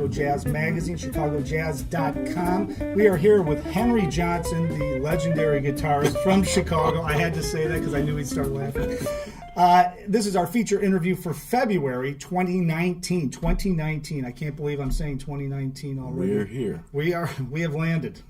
Chicago Jazz Magazine, chicagojazz.com. We are here with Henry Johnson, the legendary guitarist from Chicago. I had to say that because I knew he'd start laughing. This is our feature interview for February 2019. 2019. I can't believe I'm saying 2019 already. We're here. We have landed.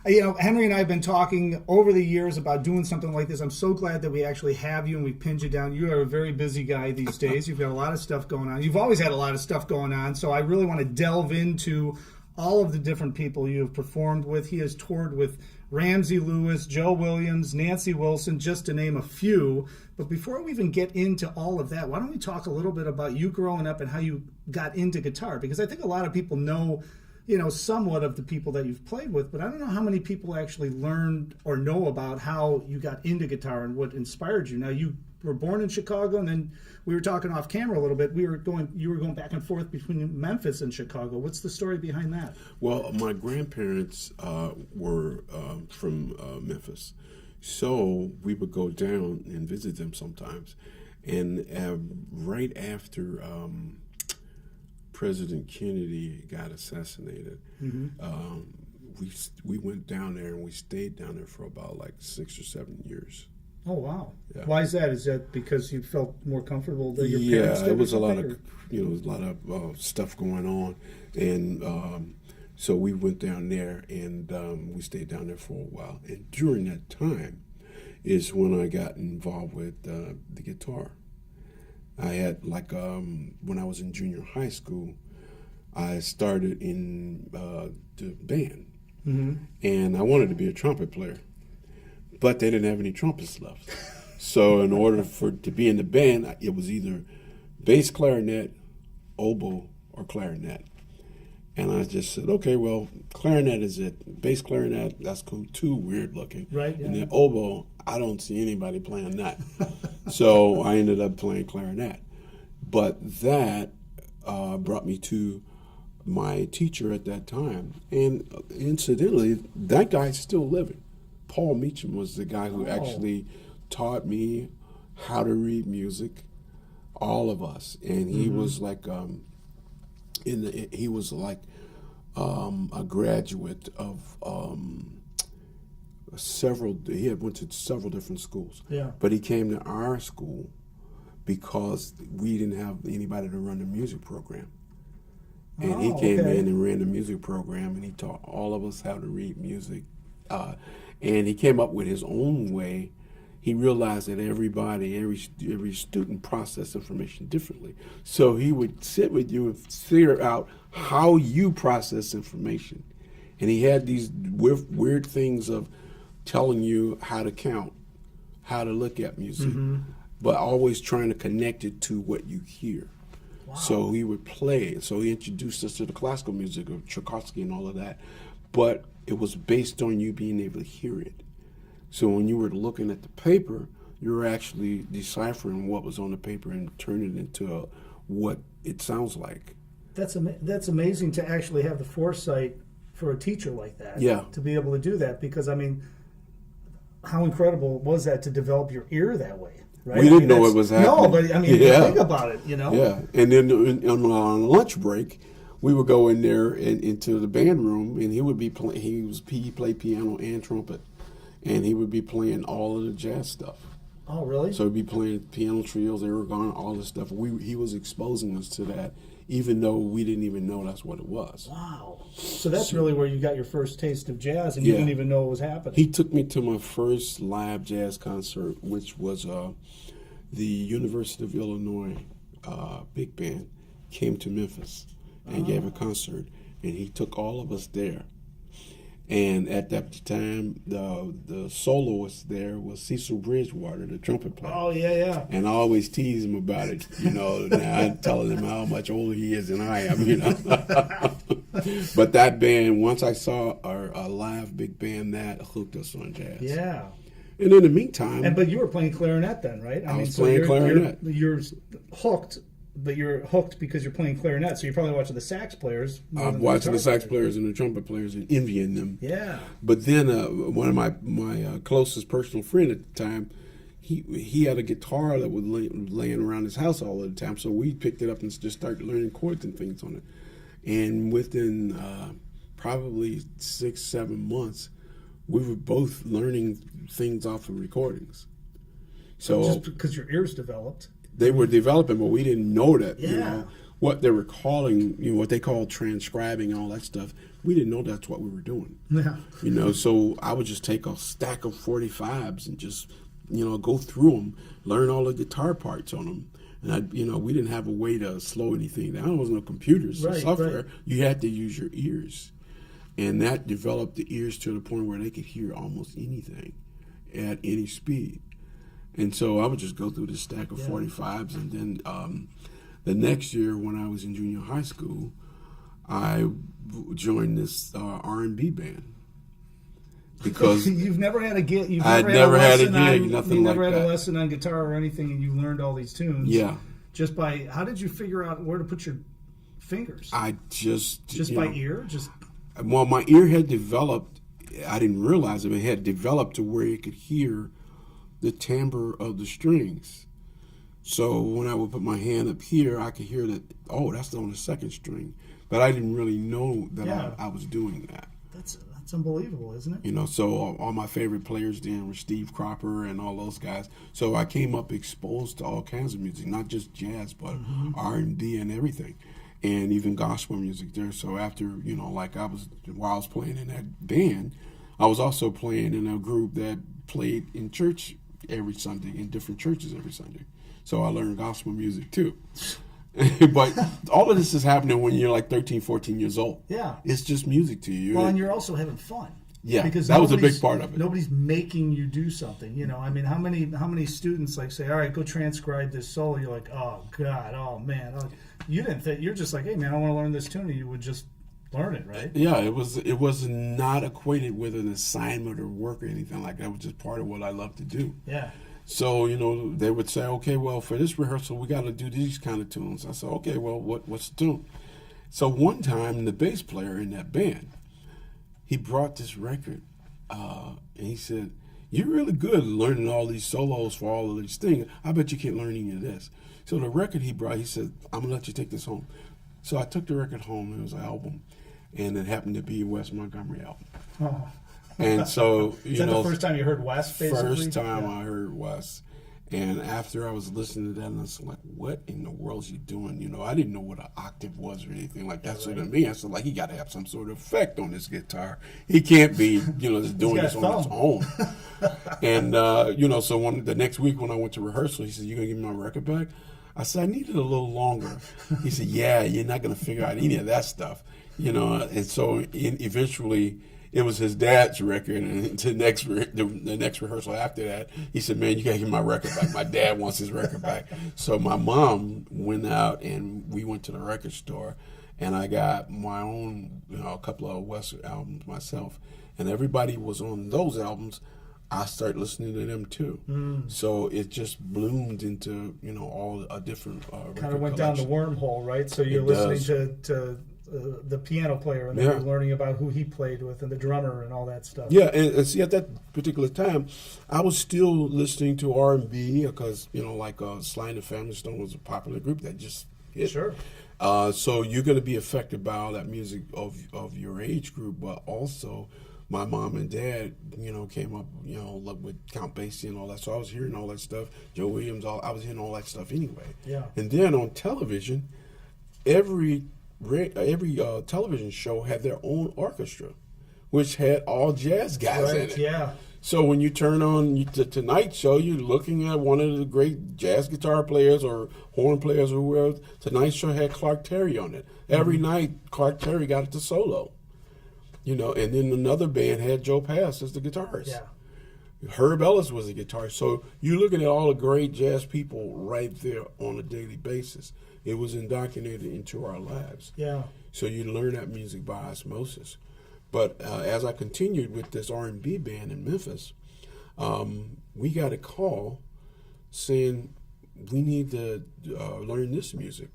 Henry and I have been talking over the years about doing something like this. I'm so glad that we actually have you and we pinned you down. You are a very busy guy these days. You've got a lot of stuff going on. You've always had a lot of stuff going on, so I really want to delve into all of the different people you have performed with. He has toured with Ramsey Lewis, Joe Williams, Nancy Wilson, just to name a few. But before we even get into all of that, why don't we talk a little bit about you growing up and how you got into guitar? Because I think a lot of people know, somewhat of the people that you've played with, but I don't know how many people actually learned or know about how you got into guitar and what inspired you. Now, you were born in Chicago, and then we were talking off camera a little bit. You were going back and forth between Memphis and Chicago. What's the story behind that? Well, my grandparents were from Memphis, so we would go down and visit them sometimes. And right after President Kennedy got assassinated, we went down there and we stayed down there for about like 6 or 7 years. Oh wow! Yeah. Why is that? Is that because you felt more comfortable than your parents did? Yeah, it was a lot of stuff going on, and so we went down there and we stayed down there for a while. And during that time is when I got involved with the guitar. I had when I was in junior high school, I started in the band, and I wanted to be a trumpet player, but they didn't have any trumpets left. So in order to be in the band, it was either bass clarinet, oboe, or clarinet. And I just said, okay, well, clarinet is it. Bass clarinet, that's cool, too weird looking. Right. Yeah. And then oboe, I don't see anybody playing that. So I ended up playing clarinet. But that brought me to my teacher at that time. And incidentally, that guy's still living. Paul Meacham was the guy who actually taught me how to read music, all of us. And he was like a graduate of he had went to several different schools. Yeah. But he came to our school because we didn't have anybody to run the music program. And he came in and ran the music program, and he taught all of us how to read music. And he came up with his own way. He realized that every student processed information differently. So he would sit with you and figure out how you process information. And he had these weird things of telling you how to count, how to look at music, but always trying to connect it to what you hear. Wow. So he would play. So he introduced us to the classical music of Tchaikovsky and all of that. But it was based on you being able to hear it. So when you were looking at the paper, you were actually deciphering what was on the paper and turning it into what it sounds like. That's amazing to actually have the foresight for a teacher like that. Yeah. To be able to do that, because, I mean, how incredible was that to develop your ear that way? Right? We didn't know it was happening. No, but I mean, think about it, Yeah, and then on lunch break, we would go in there into the band room, and he would be playing. He played piano and trumpet, and he would be playing all of the jazz stuff. Oh, really? So he'd be playing piano trios, Aragon, all this stuff. He was exposing us to that, even though we didn't even know that's what it was. Wow. So that's really where you got your first taste of jazz, and you didn't even know it was happening. He took me to my first live jazz concert, which was the University of Illinois big band came to Memphis and gave a concert, and he took all of us there. And at that time, the soloist there was Cecil Bridgewater, the trumpet player. Oh, yeah. And I always tease him about it, Now I'm telling him how much older he is than I am, But that band, once I saw a live big band, that hooked us on jazz. Yeah. And in the meantime... But you were playing clarinet then, right? I was playing clarinet. You're hooked, but you're hooked because you're playing clarinet, so you're probably watching the sax players. I'm watching the sax players and the trumpet players and envying them. Yeah. But then one of my closest personal friend at the time, he had a guitar that was laying around his house all the time, so we picked it up and just started learning chords and things on it. And within probably 6-7 months, we were both learning things off of recordings. So just because your ears developed. They were developing, but we didn't know that. Yeah. You know, what they were calling, what they call transcribing and all that stuff. We didn't know that's what we were doing. Yeah. So I would just take a stack of 45s and just, go through them, learn all the guitar parts on them. And we didn't have a way to slow anything down. There was no computers or software. Right. You had to use your ears. And that developed the ears to the point where they could hear almost anything at any speed. And so I would just go through this stack of 45s. And then the next year when I was in junior high school, I joined this R&B band. Because you've never had a gig. I'd never had a gig, nothing you like never had that. a lesson on guitar or anything, and you learned all these tunes. Yeah. Just by, how did you figure out where to put your fingers? I just by ear? Well, my ear had developed. I didn't realize it. It had developed to where it could hear the timbre of the strings. So when I would put my hand up here, I could hear that. Oh, that's on the second string. But I didn't really know that I was doing that. That's unbelievable, isn't it? So all my favorite players then were Steve Cropper and all those guys. So I came up exposed to all kinds of music, not just jazz, but R&B and everything, and even gospel music there. So after, while I was playing in that band, I was also playing in a group that played in church every Sunday, in different churches every Sunday. So I learned gospel music too. But all of this is happening when you're like 13, 14 years old. Yeah. It's just music to you. Well, and you're also having fun. Yeah, because that was a big part of it. Nobody's making you do something. I mean, how many students say, all right, go transcribe this solo. You're like, oh, God, oh, man. You didn't think, you're just like, hey, man, I want to learn this tune. And you would just learn it, right? Yeah, it was not equated with an assignment or work or anything like that. It was just part of what I love to do. Yeah. So, they would say, okay, well, for this rehearsal, we got to do these kind of tunes. I said, okay, well, what's the tune? So one time, the bass player in that band, he brought this record, and he said, you're really good learning all these solos for all of these things. I bet you can't learn any of this. So the record he brought, he said, I'm going to let you take this home. So I took the record home. It was an album, and it happened to be a Wes Montgomery album. Oh. And so, Is that the first time you heard Wes, basically? First time I heard Wes. And after I was listening to that, and I was like, what in the world is he doing? I didn't know what an octave was or anything like that. So to me, I said, he got to have some sort of effect on this guitar. He can't be, just doing this on his own. And, so the next week when I went to rehearsal, he said, you going to give me my record back? I said, I need it a little longer. He said, yeah, you're not going to figure out any of that stuff. And so eventually it was his dad's record, and the next rehearsal after that, he said, man, you got to give my record back. My dad wants his record back. So my mom went out, and we went to the record store, and I got my own, a couple of Wes albums myself, and everybody was on those albums. I started listening to them too. So it just bloomed into, all a different record kind of went collection. down the wormhole, right? So you're listening to the piano player, and then you're learning about who he played with and the drummer and all that stuff. Yeah, and see, at that particular time, I was still listening to R&B because, Sly and the Family Stone was a popular group that just hit. Sure. So you're going to be affected by all that music of your age group, but also my mom and dad, came up, with Count Basie and all that. So I was hearing all that stuff. Joe Williams, I was hearing all that stuff anyway. Yeah. And then on television, every television show had their own orchestra, which had all jazz guys in it. Yeah. So when you turn on the Tonight Show, you're looking at one of the great jazz guitar players or horn players or whoever. Tonight Show had Clark Terry on it. Every night, Clark Terry got it to solo. And then another band had Joe Pass as the guitarist. Yeah. Herb Ellis was a guitarist. So you're looking at all the great jazz people right there on a daily basis. It was indoctrinated into our lives. Yeah. So you learn that music by osmosis. But as I continued with this R&B band in Memphis, we got a call saying, we need to learn this music.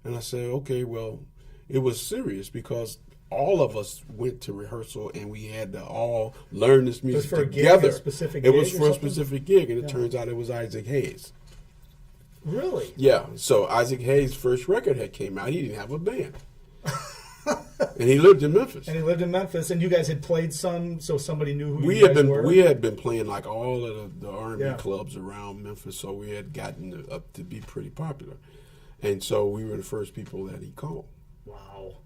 And I said, okay, well, it was serious because all of us went to rehearsal and we had to all learn this music together. It was for a specific gig, and it turns out it was Isaac Hayes. Really? Yeah. So Isaac Hayes' first record had came out. He didn't have a band. And he lived in Memphis. And he lived in Memphis, and you guys had played some, so somebody knew who We you had guys been were? we had been playing like all of the R&B Yeah. clubs around Memphis, so we had gotten up to be pretty popular, and so we were the first people that he called. Wow.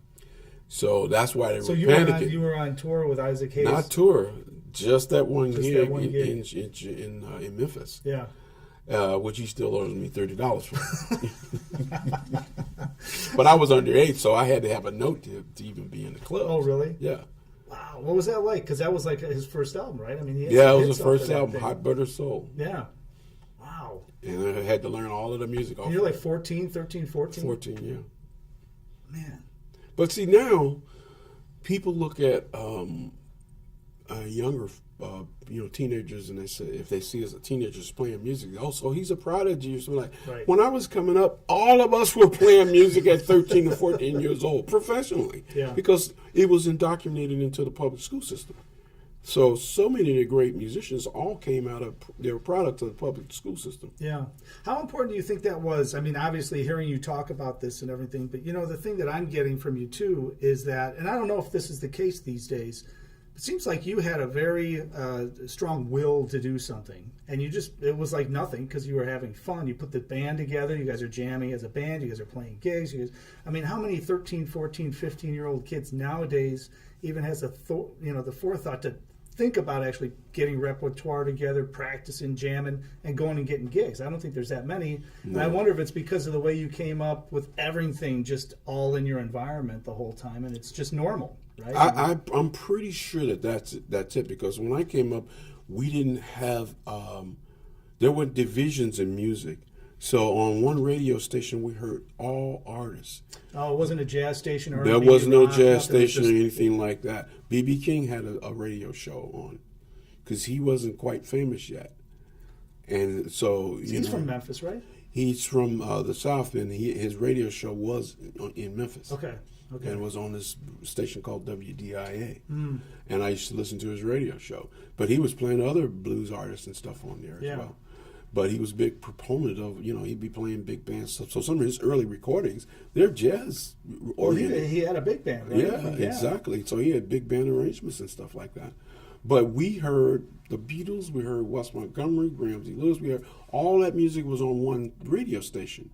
So that's why they So were you panicking. were on tour with Isaac Hayes? Not tour, just that one Just gig, that one gig. in Memphis. Yeah. Which he still owes me $30 for. But I was underage, so I had to have a note to even be in the club. Oh, really? Yeah. Wow. What was that like? Because that was like his first album, right? I mean, he had Yeah, some it was hits the off of first that album, thing. Hot Butter Soul. Yeah. Wow. And I had to learn all of the music off. And you're like 14, 13, 14? 14, yeah. Man. But see, now people look at younger, teenagers, and they say, if they see us as teenagers playing music, oh, so he's a prodigy or something like. Right. When I was coming up, all of us were playing music at 13 or 14 years old professionally, Yeah. because it was indoctrinated into the public school system. So many of the great musicians all came out of their product of the public school system. Yeah. How important do you think that was? I mean, obviously, hearing you talk about this and everything, but, the thing that I'm getting from you, too, is that, and I don't know if this is the case these days, it seems like you had a very strong will to do something. And it was like nothing because you were having fun. You put the band together. You guys are jamming as a band. You guys are playing gigs. How many 13, 14, 15-year-old kids nowadays even has the forethought to think about actually getting repertoire together, practicing, jamming, and going and getting gigs? I don't think there's that many. No. And I wonder if it's because of the way you came up with everything just all in your environment the whole time, and it's just normal, right? I'm pretty sure that's it, because when I came up, we didn't have there were divisions in music. So on one radio station, we heard all artists. Oh, it wasn't a jazz station or There R&B, was no rock, jazz nothing, it was station just- or anything like that. B.B. King had a radio show on because he wasn't quite famous yet. And so, He's from Memphis, right? He's from the South, and his radio show was in Memphis. Okay. And it was on this station called WDIA. And I used to listen to his radio show. But he was playing other blues artists and stuff on there Yeah. as well. But he was a big proponent of, he'd be playing big band stuff. So some of his early recordings, they're jazz Well, oriented. he had a big band, right? Yeah, exactly. So he had big band arrangements and stuff like that. But we heard the Beatles, we heard Wes Montgomery, Ramsey Lewis, we heard all that music was on one radio station.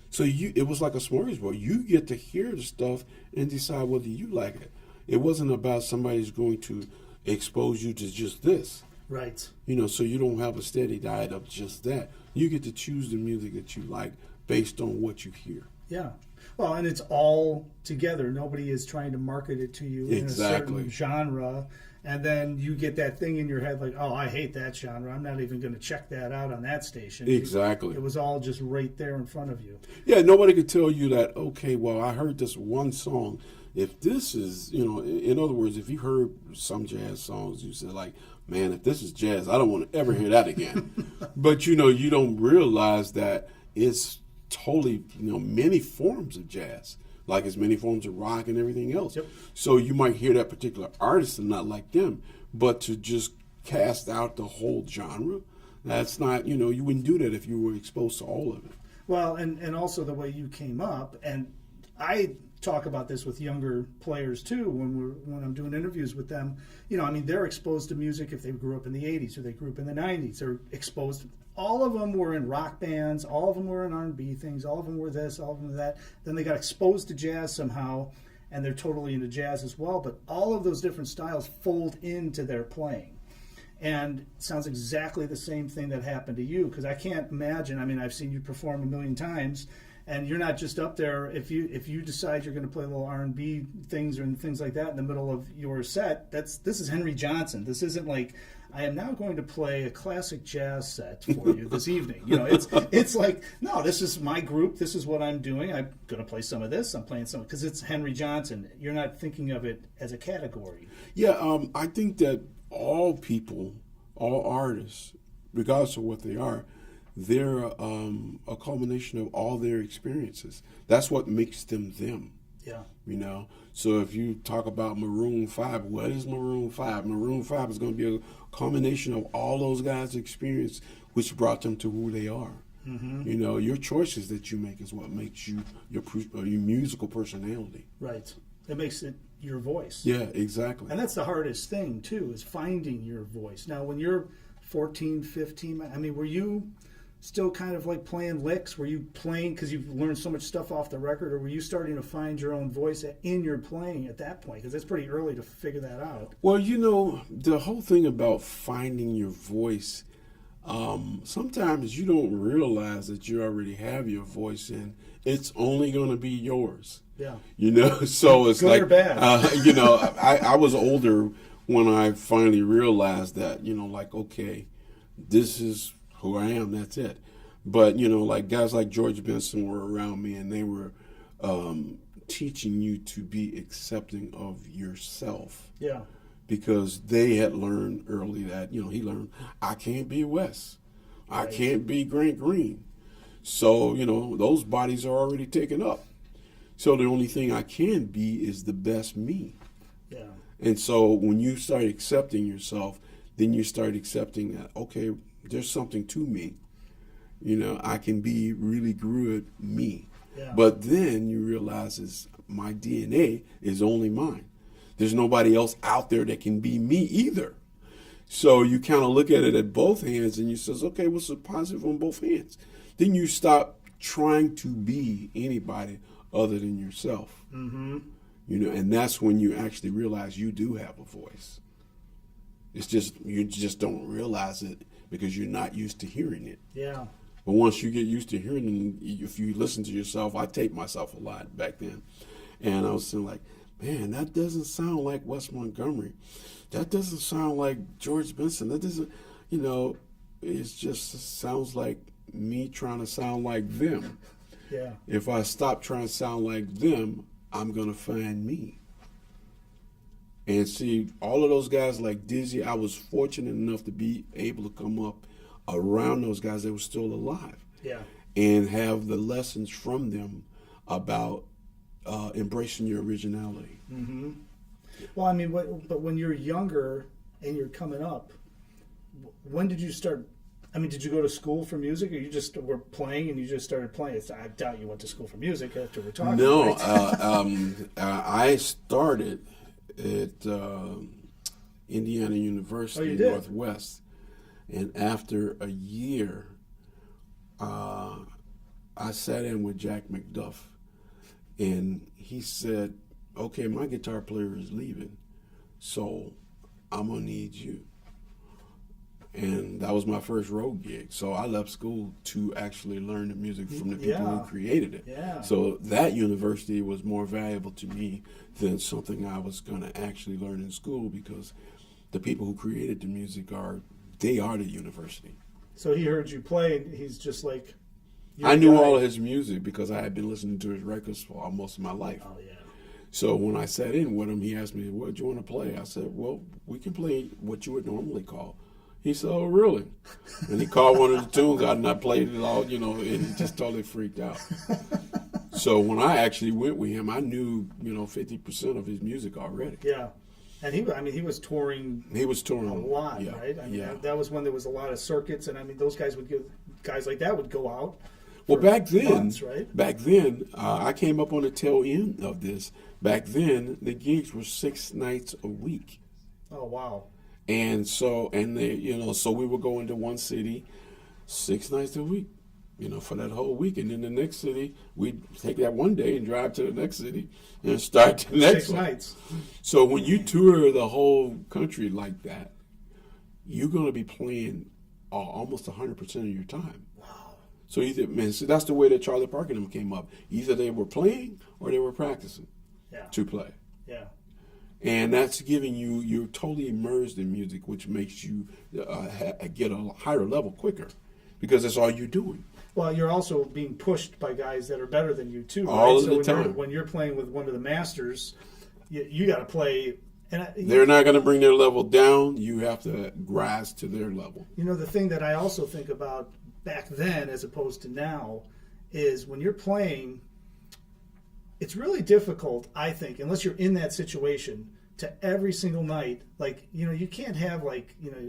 So it was like a smorgasbord. You get to hear the stuff and decide whether you like it. It wasn't about somebody's going to expose you to just this. Right. So you don't have a steady diet of just that. You get to choose the music that you like based on what you hear. Yeah. Well, and it's all together. Nobody is trying to market it to you in a certain genre. And then you get that thing in your head like, oh, I hate that genre. I'm not even going to check that out on that station. Exactly. It was all just right there in front of you. Yeah, nobody could tell you that, okay, well, I heard this one song. If this is, in other words, if you heard some jazz songs, you said like, man, if this is jazz, I don't want to ever hear that again. But, you don't realize that it's totally, many forms of jazz, like as many forms of rock and everything else. Yep. So you might hear that particular artist and not like them, but to just cast out the whole genre, that's not, you wouldn't do that if you were exposed to all of it. Well, and also the way you came up, and I talk about this with younger players too when I'm doing interviews with them. They're exposed to music if they grew up in the 80s or they grew up in the 90s. They're exposed. All of them were in rock bands. All of them were in R&B things. All of them were this. All of them were that. Then they got exposed to jazz somehow, and they're totally into jazz as well. But all of those different styles fold into their playing. And it sounds exactly the same thing that happened to you, because I can't imagine. I've seen you perform a million times, and you're not just up there. If you decide you're going to play little R&B things and things like that in the middle of your set, this is Henry Johnson. This isn't like, I am now going to play a classic jazz set for you this evening. It's like, no, this is my group. This is what I'm doing. I'm going to play some of this. I'm playing some, because it's Henry Johnson. You're not thinking of it as a category. Yeah, I think that all people, all artists, regardless of what they are, they're a culmination of all their experiences. That's what makes them them. Yeah. So if you talk about Maroon 5, what is Maroon 5? Maroon 5 is going to be a culmination of all those guys' experience, which brought them to who they are. Mm-hmm. Your choices that you make is what makes you your musical personality. Right. It makes it your voice. Yeah, exactly. And that's the hardest thing, too, is finding your voice. Now, when you're 14, 15, I mean, were you still kind of like playing licks? Were you playing because you've learned so much stuff off the record, or were you starting to find your own voice in your playing at that point? Because it's pretty early to figure that out. Well, you know, the whole thing about finding your voice, sometimes you don't realize that you already have your voice and it's only going to be yours. Yeah. You know, so it's good like, or bad. you know, I was older when I finally realized that, you know, like, okay, this is who I am, that's it. But, you know, like guys like George Benson were around me and they were teaching you to be accepting of yourself. Yeah. Because they had learned early that, you know, he learned, I can't be Wes. I Right. can't be Grant Green. So, you know, those bodies are already taken up. So the only thing I can be is the best me. Yeah. And so when you start accepting yourself, then you start accepting that, okay, there's something to me. You know, I can be really good me. Yeah. But then you realize is my DNA is only mine. There's nobody else out there that can be me either. So you kind of look at it at both hands and you says, okay, what's the positive on both hands? Then you stop trying to be anybody other than yourself. Mm-hmm. You know, and that's when you actually realize you do have a voice. It's just, you just don't realize it because you're not used to hearing it. Yeah. But once you get used to hearing it, if you listen to yourself, I taped myself a lot back then. And I was saying like, man, that doesn't sound like Wes Montgomery. That doesn't sound like George Benson. That doesn't, you know, it just sounds like me trying to sound like them. Yeah. If I stop trying to sound like them, I'm going to find me. And see, all of those guys like Dizzy, I was fortunate enough to be able to come up around those guys that were still alive. Yeah. And have the lessons from them about embracing your originality. Mm-hmm. Well, I mean, but when you're younger and you're coming up, when did you start? I mean, did you go to school for music, or you just were playing and you just started playing? I doubt you went to school for music after we're talking. No, right? I started at Indiana University Northwest, and after a year, I sat in with Jack McDuff, and he said, okay, my guitar player is leaving, so I'm going to need you. And that was my first road gig. So I left school to actually learn the music from the people who created it. Yeah. So that university was more valuable to me than something I was going to actually learn in school, because the people who created the music are the university. So he heard you play, and he's just like, I knew all of his music because I had been listening to his records for almost my life. Oh, yeah. So when I sat in with him, he asked me, what do you want to play? I said, well, we can play what you would normally call. He said, oh, really? And he called one of the tunes out, and I played it all, you know, and he just totally freaked out. So when I actually went with him, I knew, 50% of his music already. Yeah. And he was touring. He was touring a lot, yeah, right? I mean, yeah. that was when there was a lot of circuits, and I mean, those guys like that would go out. Well, back then, months, right? I came up on the tail end of this. Back then, the gigs were 6 nights a week. Oh, wow. And so, so we would go into one city 6 nights a week, for that whole week. And then the next city, we'd take that one day and drive to the next city and start the next 6 one. nights. So when you tour the whole country like that, you're going to be playing almost 100% of your time. Wow. So that's the way that Charlie Parker and them came up. Either they were playing or they were practicing to play. Yeah. And that's giving you're totally immersed in music, which makes you get a higher level quicker, because that's all you're doing. Well, you're also being pushed by guys that are better than you too. All right? of the time. When you're playing with one of the masters, you got to play. They're not going to bring their level down. You have to rise to their level. The thing that I also think about back then, as opposed to now, is when you're playing, it's really difficult, I think, unless you're in that situation, to every single night, you can't have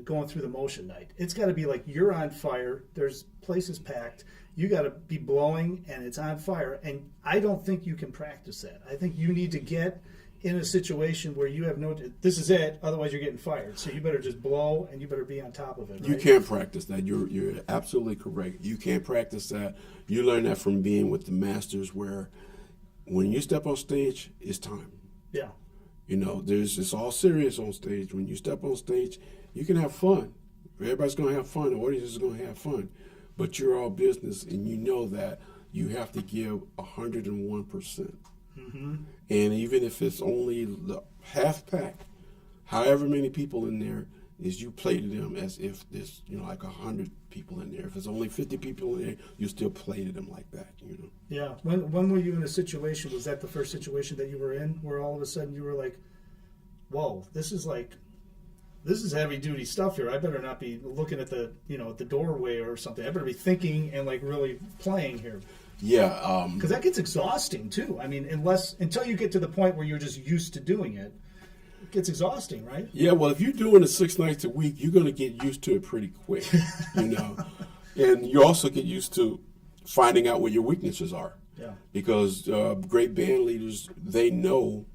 going through the motion night. It's got to be like you're on fire. There's places packed. You got to be blowing, and it's on fire. And I don't think you can practice that. I think you need to get in a situation where you have this is it, otherwise you're getting fired. So you better just blow and you better be on top of it. Right? You can't practice that. You're absolutely correct. You can't practice that. You learn that from being with the masters, where when you step on stage, it's time. Yeah. You know, it's all serious on stage. When you step on stage, you can have fun. Everybody's going to have fun. The audience is going to have fun. But you're all business, and you know that you have to give 101%. Mm-hmm. And even if it's only the half pack, however many people in there, is you play to them as if there's, like 100 people in there. If there's only 50 people in there, you still play to them like that, Yeah. When were you in a situation, was that the first situation that you were in, where all of a sudden you were like, whoa, this is heavy duty stuff here. I better not be looking at the, at the doorway or something. I better be thinking and like really playing here. Yeah. Because that gets exhausting too. I mean, until you get to the point where you're just used to doing it, it gets exhausting, right? Yeah, well, if you're doing it 6 nights a week, you're going to get used to it pretty quick, And you also get used to finding out what your weaknesses are. Yeah. Because great band leaders, they know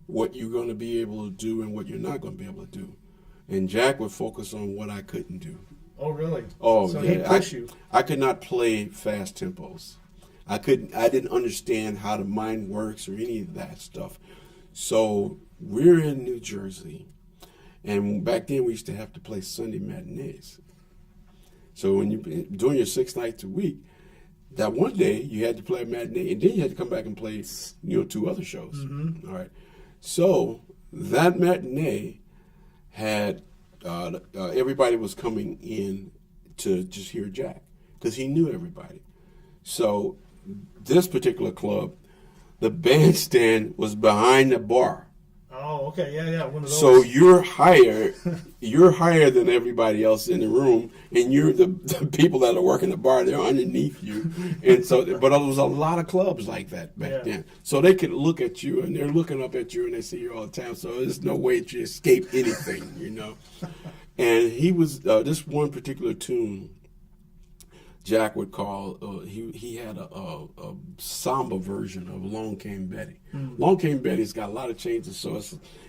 what you're going to be able to do and what you're not going to be able to do. And Jack would focus on what I couldn't do. Oh, really? Oh, so yeah. he'd push you. I could not play fast tempos. I didn't understand how the mind works or any of that stuff. So we're in New Jersey, and back then we used to have to play Sunday matinees. So when you doing your 6 nights a week, that one day you had to play a matinee, and then you had to come back and play 2 other shows. Mm-hmm. All right. So that matinee had everybody was coming in to just hear Jack because he knew everybody. So this particular club, the bandstand was behind the bar. Oh, okay, yeah, one of those. So you're higher than everybody else in the room, and you're the people that are working the bar. They're underneath you, and so. But there was a lot of clubs like that back then. So they could look at you, and they're looking up at you, and they see you all the time. So there's no way to escape anything, And he was this one particular tune. Jack would call, he had a samba version of Long Came Betty. Mm. Long Came Betty's got a lot of changes, so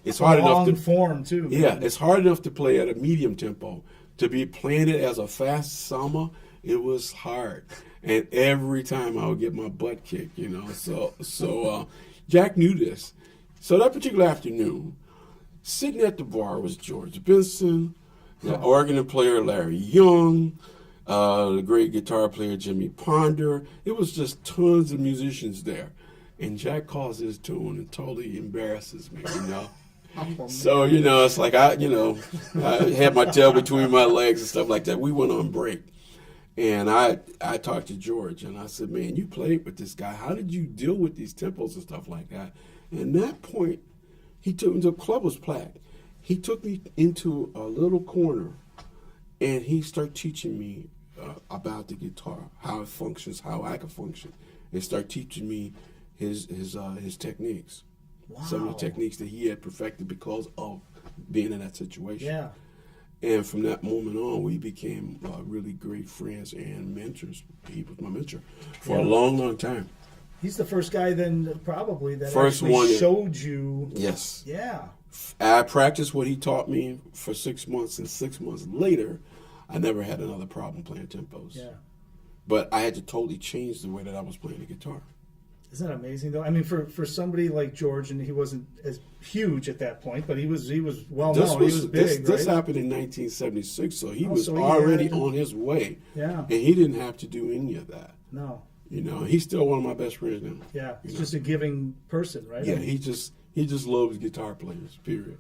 it's hard enough to... Long form, too. Man. Yeah, it's hard enough to play at a medium tempo. To be playing it as a fast samba, it was hard. And every time I would get my butt kicked, So Jack knew this. So that particular afternoon, sitting at the bar was George Benson, the organ player Larry Young, the great guitar player Jimmy Ponder. It was just tons of musicians there. And Jack calls his tune and totally embarrasses me, So, it's like I had my tail between my legs and stuff like that. We went on break. And I talked to George and I said, man, you played with this guy. How did you deal with these tempos and stuff like that? And at that point, the club was packed. He took me into a little corner and he started teaching me about the guitar, how it functions, how I can function, and start teaching me his techniques. Wow. Some of the techniques that he had perfected because of being in that situation. Yeah. And from that moment on, we became really great friends and mentors. He was my mentor for a long, long time. He's the first guy then probably that first actually one showed you. Yes. Yeah. I practiced what he taught me for 6 months, and 6 months later, I never had another problem playing tempos. Yeah. But I had to totally change the way that I was playing the guitar. Isn't that amazing, though? I mean, for somebody like George, and he wasn't as huge at that point, but he was well known. He was big, This right? happened in 1976, so he was already on his way. Yeah. And he didn't have to do any of that. No. He's still one of my best friends now. Yeah, he's just a giving person, right? Yeah, he just loves guitar players, period.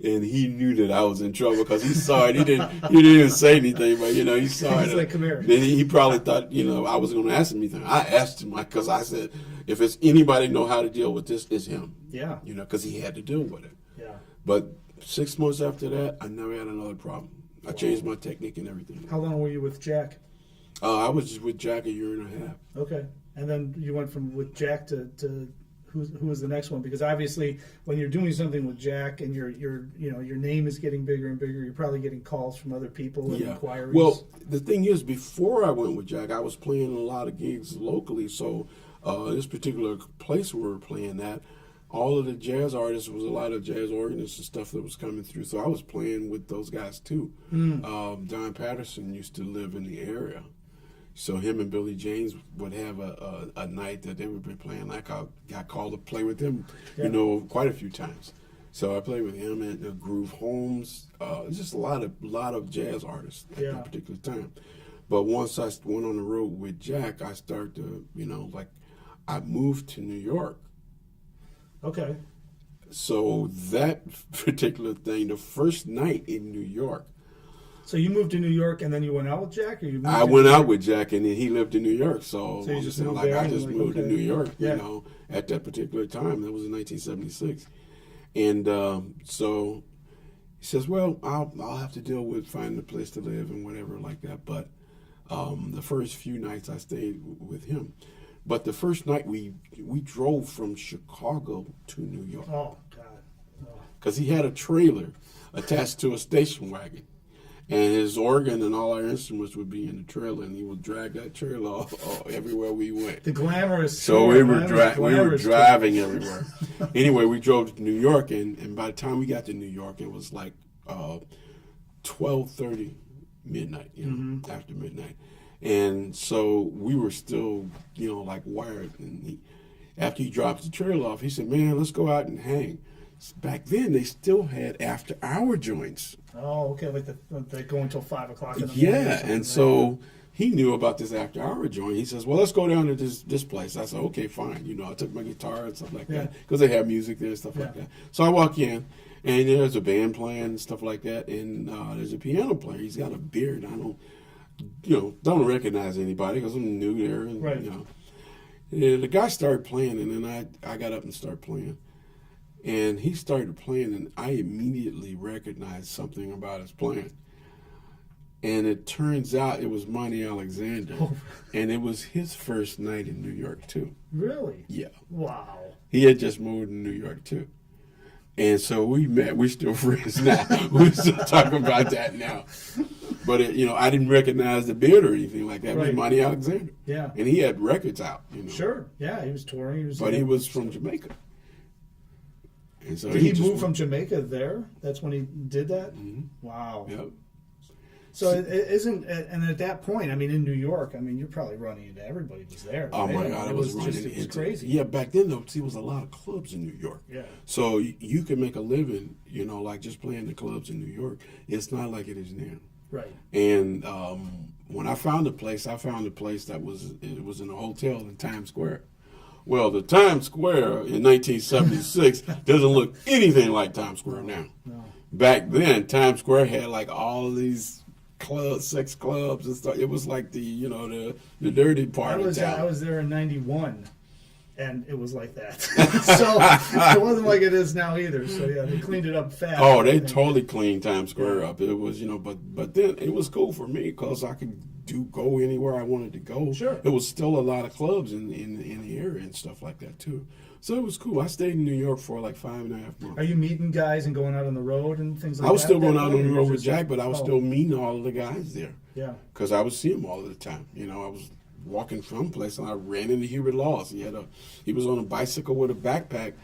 And he knew that I was in trouble because he saw it. He didn't even say anything, but he saw it. He's like, come here. Then he probably thought, I was going to ask him anything. I asked him because I said, if it's anybody know how to deal with this, it's him. Yeah. Because he had to deal with it. Yeah. But 6 months after that, I never had another problem. I changed my technique and everything. How long were you with Jack? I was just with Jack 1.5 years. Okay. And then you went from with Jack to who was the next one? Because obviously, when you're doing something with Jack and your name is getting bigger and bigger, you're probably getting calls from other people and inquiries. Well, the thing is, before I went with Jack, I was playing a lot of gigs locally. So this particular place we were playing at, all of the jazz artists, was a lot of jazz organists and stuff that was coming through. So I was playing with those guys too. Don Patterson used to live in the area. So him and Billy James would have a night that they would be playing. I got called to play with them, quite a few times. So I played with him and Groove Holmes. Just a lot of jazz artists at that particular time. But once I went on the road with Jack, I started to, I moved to New York. Okay. So that particular thing, the first night in New York. So you moved to New York and then you went out with Jack? Or you moved I went out with Jack and then he lived in New York. So you just moved I there just moved to New York, at that particular time. That was in 1976. And so he says, well, I'll have to deal with finding a place to live and whatever like that. But the first few nights I stayed with him. But the first night we drove from Chicago to New York. Oh, God. Because he had a trailer attached to a station wagon. And his organ and all our instruments would be in the trailer, and he would drag that trailer all everywhere we went. The glamorous. So we were driving everywhere. Anyway, we drove to New York, and by the time we got to New York, it was like 12:30 midnight, after midnight. And so we were still, wired. And after he drops the trailer off, he said, man, let's go out and hang. Back then, they still had after-hour joints. Oh, okay, they go until 5 o'clock in the morning. Yeah, and so he knew about this after-hour joint. He says, well, let's go down to this place. I said, okay, fine. I took my guitar and stuff like that because they have music there and stuff like that. So I walk in, and there's a band playing and stuff like that, and there's a piano player. He's got a beard. I don't recognize anybody because I'm new there. And, and the guy started playing, and then I got up and started playing. And he started playing, and I immediately recognized something about his playing. And it turns out it was Monty Alexander, and it was his first night in New York, too. Really? Yeah. Wow. He had just moved to New York, too. And so we met. We're still friends now. We still talk about that now. But, I didn't recognize the beard or anything like that. It was Monty Alexander. Yeah. And he had records out, Sure. Yeah, he was touring. He was from Jamaica. And so did he move from Jamaica there? That's when he did that? Mm-hmm. Wow. Yep. So it isn't, and at that point, in New York, you're probably running into everybody was there. Oh, right? my God, it was crazy. Yeah, back then, though, there was a lot of clubs in New York. Yeah. So you could make a living, just playing the clubs in New York. It's not like it is now. Right. And when I found a place that was in a hotel in Times Square. Well, the Times Square in 1976 doesn't look anything like Times Square now. No. Back then, Times Square had like all of these clubs, sex clubs and stuff. It was like the dirty part of town. I was there in '91, and it was like that. So it wasn't like it is now either. So yeah, they cleaned it up fast. Oh, they totally cleaned Times Square up. It was but then it was cool for me because I could go anywhere I wanted to go. Sure. There was still a lot of clubs in the area and stuff like that too. So it was cool. I stayed in New York for like 5.5 months. Are you meeting guys and going out on the road and things like that? I was still going out on the road with Jack, but I was still meeting all of the guys there. Yeah. Because I would see them all the time. I was walking from place and I ran into Hubert Laws. He was on a bicycle with a backpack.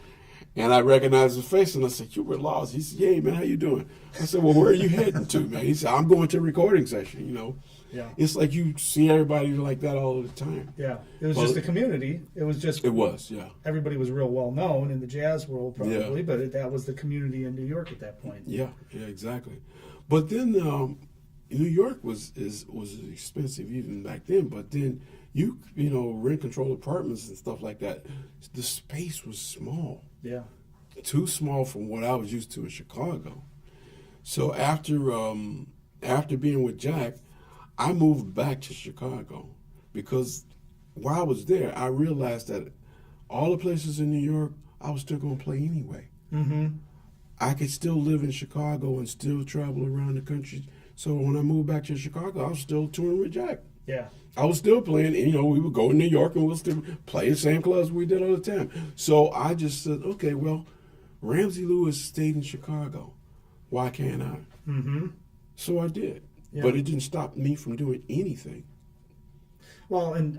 And I recognized his face, and I said, Hubert Laws. He said, hey, man, how you doing? I said, well, where are you heading to, man? He said, I'm going to a recording session, Yeah. It's like you see everybody like that all the time. Yeah. It was just a community. It was, yeah. Everybody was real well known in the jazz world, probably, but that was the community in New York at that point. Yeah, exactly. But then New York was expensive even back then, but then you rent control apartments and stuff like that. The space was small. Yeah. Too small from what I was used to in Chicago. So after being with Jack, I moved back to Chicago because while I was there, I realized that all the places in New York, I was still going to play anyway. Mm-hmm. I could still live in Chicago and still travel around the country. So when I moved back to Chicago, I was still touring with Jack. Yeah. I was still playing, and, we would go to New York and we'll still play the same clubs we did all the time. So I just said, okay, well, Ramsey Lewis stayed in Chicago. Why can't I? Mm-hmm. So I did. Yeah. But it didn't stop me from doing anything. Well, and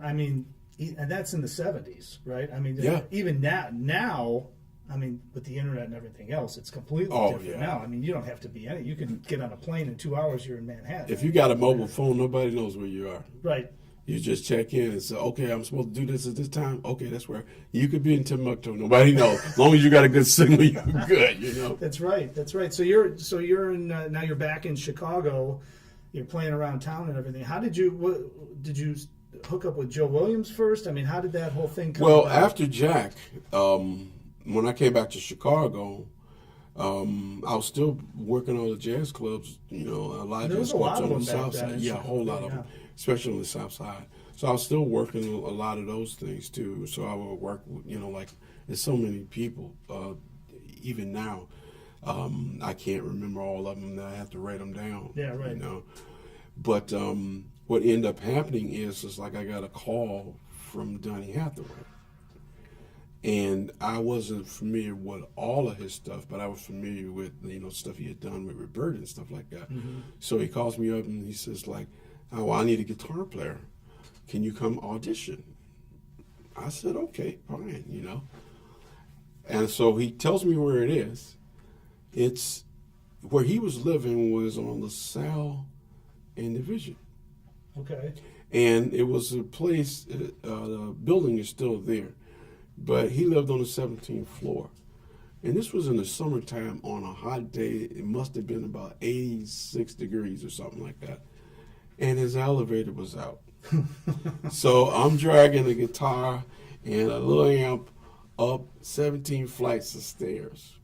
that's in the 70s, right? Yeah. Even now, I mean, with the internet and everything else, it's completely different now. I mean, you don't have to be in it. You can get on a plane in 2 hours, you're in Manhattan. If you got a mobile phone, nobody knows where you are. Right. You just check in and say, okay, I'm supposed to do this at this time. Okay, that's where you could be in Timbuktu. Nobody knows. As long as you got a good signal, you're good. You know. That's right. That's right. So you're in now. You're back in Chicago. You're playing around town and everything. How did you hook up with Joe Williams first? I mean, how did that whole thing come about? After Jack, when I came back to Chicago, I was still working on the jazz clubs. You know, a lot of jazz clubs on the south side. Yeah, a whole lot of them, especially on the south side. So I was still working a lot of those things too. So I would work, you know, like there's so many people. Even now, I can't remember all of them. I have to write them down. Yeah, right. You know, but what ended up happening is like I got a call from Donny Hathaway. And I wasn't familiar with all of his stuff, but I was familiar with, you know, stuff he had done with Roberta and stuff like that. Mm-hmm. So he calls me up and he says, like, oh, well, I need a guitar player. Can you come audition? I said, okay, fine, you know. And so he tells me where it is. It's where he was living was on LaSalle and Division. Okay. And it was a place, the building is still there. But he lived on the 17th floor. And this was in the summertime on a hot day. It must have been about 86 degrees or something like that. And his elevator was out. So I'm dragging the guitar and a little amp up 17 flights of stairs.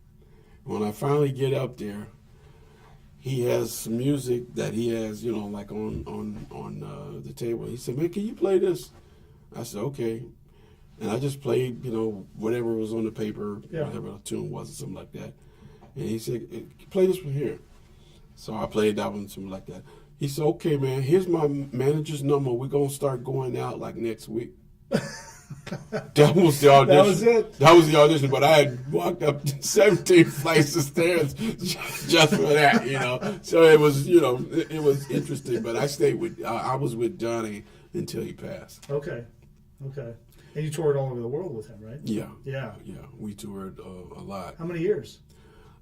When I finally get up there, he has some music that he has, you know, like on the table. He said, man, can you play this? I said, okay. And I just played, you know, whatever was on the paper, whatever the tune was or something like that. And he said, play this one here. So I played that one, something like that. He said, okay, man, here's my manager's number. We're going to start going out like next week. That was the audition. That was it. That was the audition. But I had walked up 17 flights of stairs just for that, you know. So it was, you know, it was interesting. But I was with Donnie until he passed. Okay. And you toured all over the world with him, right? Yeah. Yeah. We toured a lot. How many years?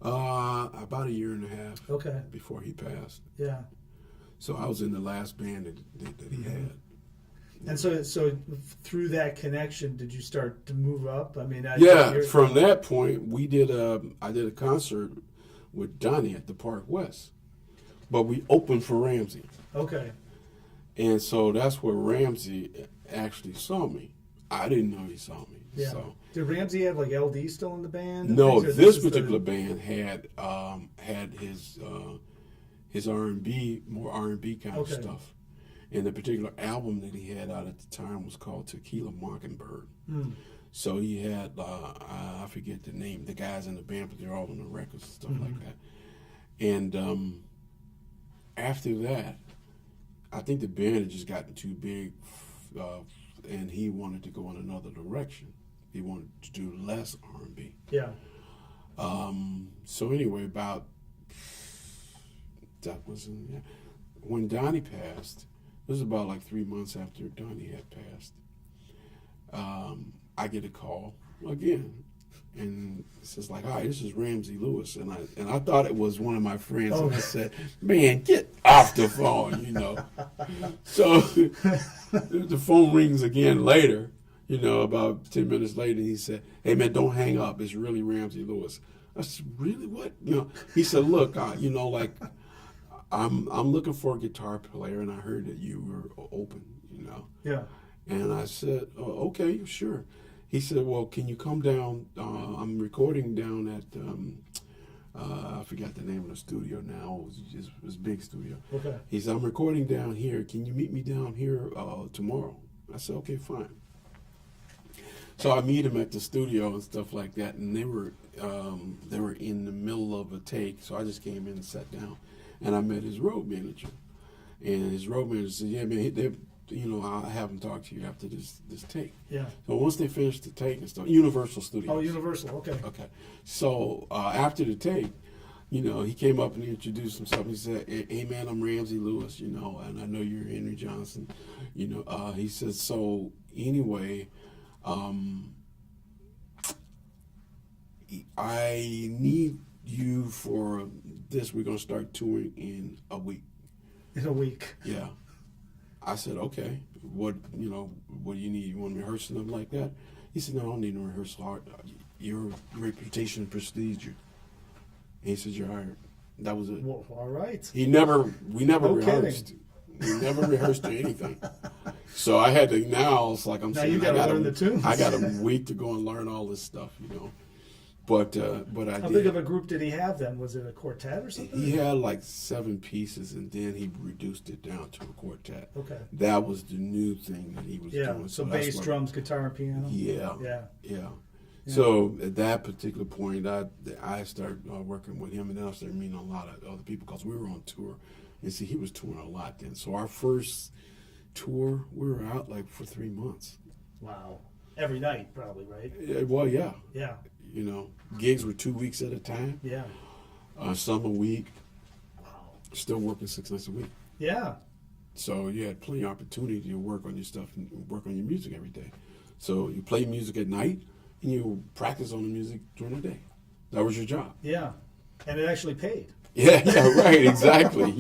About a year and a half. Okay. Before he passed. Yeah. So I was in the last band that he had. And so through that connection, did you start to move up? I mean, from that point, I did a concert with Donnie at the Park West, but we opened for Ramsey. Okay. And so that's where Ramsey actually saw me. I didn't know he saw me. Yeah. So. Did Ramsey have like LD still in the band? No, this particular band had his R&B, more R&B kind of stuff. And the particular album that he had out at the time was called Tequila Mockingbird. Mm. So he had, I forget the name, the guys in the band, but they're all on the records and stuff like that. And after that, I think the band had just gotten too big, and he wanted to go in another direction. He wanted to do less R&B. Yeah. So anyway, when Donnie passed, this was about like 3 months after Donnie had passed. I get a call again, and it says like, "Hi, this is Ramsey Lewis," and I thought it was one of my friends, and I said, "Man, get off the phone," you know. So the phone rings again later, you know, about 10 minutes later. He said, "Hey man, don't hang up. It's really Ramsey Lewis." I said, "Really? What?" You know. He said, "Look, you know, like." I'm looking for a guitar player, and I heard that you were open, you know. Yeah. And I said, oh, okay, sure. He said, well, can you come down? I'm recording down at, I forgot the name of the studio now. It was a big studio. Okay. He said, I'm recording down here. Can you meet me down here tomorrow? I said, okay, fine. So I meet him at the studio and stuff like that, and they were in the middle of a take, so I just came in and sat down. And I met his road manager, and his road manager said, "Yeah, man, I'll have him talk to you after this take." Yeah. So once they finished the take and stuff, Universal Studios. Oh, Universal. Okay. Okay. So after the take, you know, he came up and he introduced himself. He said, "Hey, man, I'm Ramsey Lewis, you know, and I know you're Henry Johnson, you know." He said, "So anyway, I need you for this. We're going to start touring in a week. In a week. Yeah. I said, okay. What do you need? You want to rehearse something like that? He said, no, I don't need no rehearsal. Your reputation precedes you. And he said, you're hired. That was it. Well, all right. We never No rehearsed. kidding. We never rehearsed or anything. So I had to, now it's like I'm Now saying, you gotta learn the tunes. I got a week to go and learn all this stuff, But I How did. big of a group did he have then? Was it a quartet or something? He had like 7 pieces, and then he reduced it down to a quartet. Okay. That was the new thing that he was doing. So that's bass, what- drums, guitar, and piano. Yeah. So at that particular point, I started working with him, and then I started meeting a lot of other people because we were on tour. And see, he was touring a lot then. So our first tour, we were out like for 3 months. Wow. Every night, probably, right? Well, yeah. Yeah. Gigs were 2 weeks at a time. Yeah. Some a week. Wow. Still working 6 nights a week. Yeah. So you had plenty of opportunity to work on your stuff and work on your music every day. So you play music at night and you practice on the music during the day. That was your job. Yeah. And it actually paid. Yeah, right, exactly.